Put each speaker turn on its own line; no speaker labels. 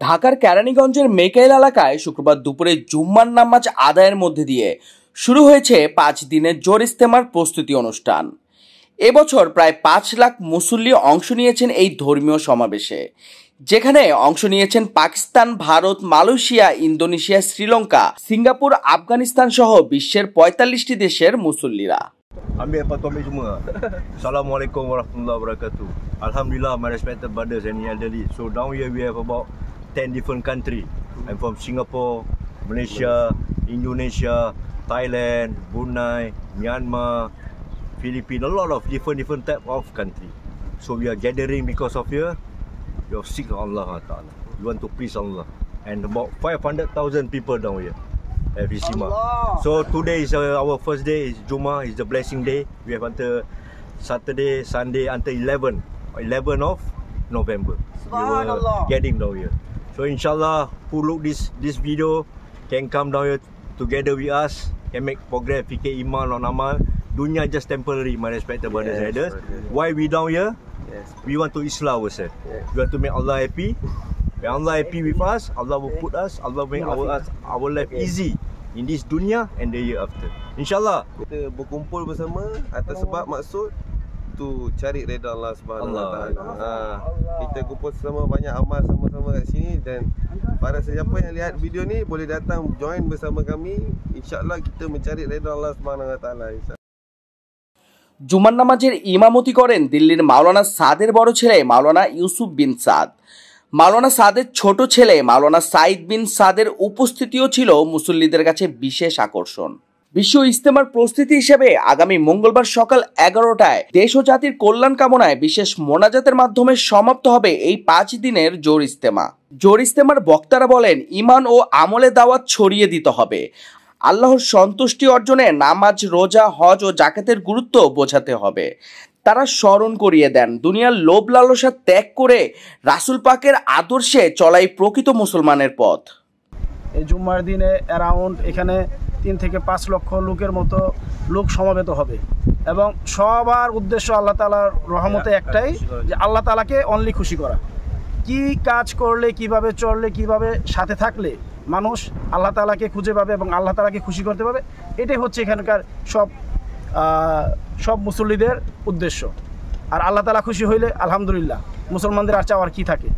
ঢাকার কেরানীগঞ্জের মেকাইল এলাকায় শুক্রবার দুপুরে জুম্মার নামাজ আদায়ের মধ্যে দিয়ে শুরু হয়েছে 5 দিনের জোর ইজতেমার প্রস্তুতি অনুষ্ঠান। এবছর প্রায় 5 লাখ মুসল্লি অংশ নিয়েছেন এই ধর্মীয় সমাবেশে, যেখানে অংশ নিয়েছেন Pakistan, Bharat, Malaysia, Indonesia, Sri Lanka, Singapore, Afghanistan সহ বিশ্বের 45টি দেশের মুসল্লিরা।
Ambil apa topik semua. Assalamualaikum warahmatullahi wabarakatuh. Alhamdulillah, my respected brothers and elderly. So down here we have about 10 different countries. I'm from Singapore, Malaysia, Indonesia, Thailand, Brunei, Myanmar, Philippines, a lot of different type of country. So we are gathering because of here. We are seek Allah Ta'ala. We want to please Allah. And about 500,000 people down here. Every Sima. So today is our first day. Is Jummah, is the blessing day. We have until Saturday, Sunday until 11 of November. We were getting down here. So inshallah, who look this video can come down here together with us. Can make progress. Fikir iman on amal. Dunya just temporary, my respected brothers and elders. Why we down here? We want to Islam ourselves. We want to make Allah happy. When Allah happy with us, Allah will put us, Allah will make our life easy in this dunya and the year after. InsyaAllah.
Kita berkumpul bersama atas sebab maksud tu cari redha Allah Subhanahu Wa Taala. Kita kumpul sama, banyak amal sama-sama kat sini, dan para sesiapa yang lihat video ni boleh datang join bersama kami. InsyaAllah kita mencari redha Allah Subhanahu Wa Taala.
জুমার নামাজের ইমামতি করেন দিল্লির মাওলানা সাদের বড় ছেলে মাওলানা ইউসুফ বিন সাদ। মাওলানা সাদের ছোট ছেলে মাওলানা সাইদ বিন সাদের উপস্থিতিও ছিল মুসল্লিদের কাছে বিশেষ আকর্ষণ। বিশ্ব ইজতেমার প্রস্তুতি হিসেবে আগামী মঙ্গলবার সকাল 11টায় দেশ ও জাতির কল্যাণ কামনায় বিশেষ মোনাজাতের মাধ্যমে সমাপ্ত হবে এই 5 দিনের জোর ইজতেমা। জোর ইজতেমার বক্তারা বলেন, ইমান ও আমলে দাওয়াত ছড়িয়ে দিতে হবে, আল্লাহর সন্তুষ্টি অর্জনে নামাজ, রোজা, হজ ও জাকাতের গুরুত্ব বোঝাতে হবে। তারা স্মরণ করিয়ে দেন, দুনিয়ার লোভ লালসা ত্যাগ করে রাসূল পাকের আদর্শে চলাই প্রকৃত মুসলমানের পথ।
এই জুম্মার দিনে অ্যারাউন্ড এখানে 3 থেকে 5 লক্ষ লোকের মতো লোক সমাবেত হবে, এবং সবার উদ্দেশ্য আল্লাহ তাআলার রহমতে একটাই, যে আল্লাহ তাআলাকে অনলি খুশি করা। কি কাজ করলে, কিভাবে চললে, কিভাবে সাথে থাকলে মানুষ আল্লাহ তাআলাকে খুঁজে পাবে এবং আল্লাহ তাআলাকে খুশি করতে পাবে, এটাই হচ্ছে এখানকার সব মুসল্লিদের উদ্দেশ্য। আর আল্লাহ তাআলা খুশি হইলে আলহামদুলিল্লাহ, মুসলমানদের আর চাওয়ার কি থাকে।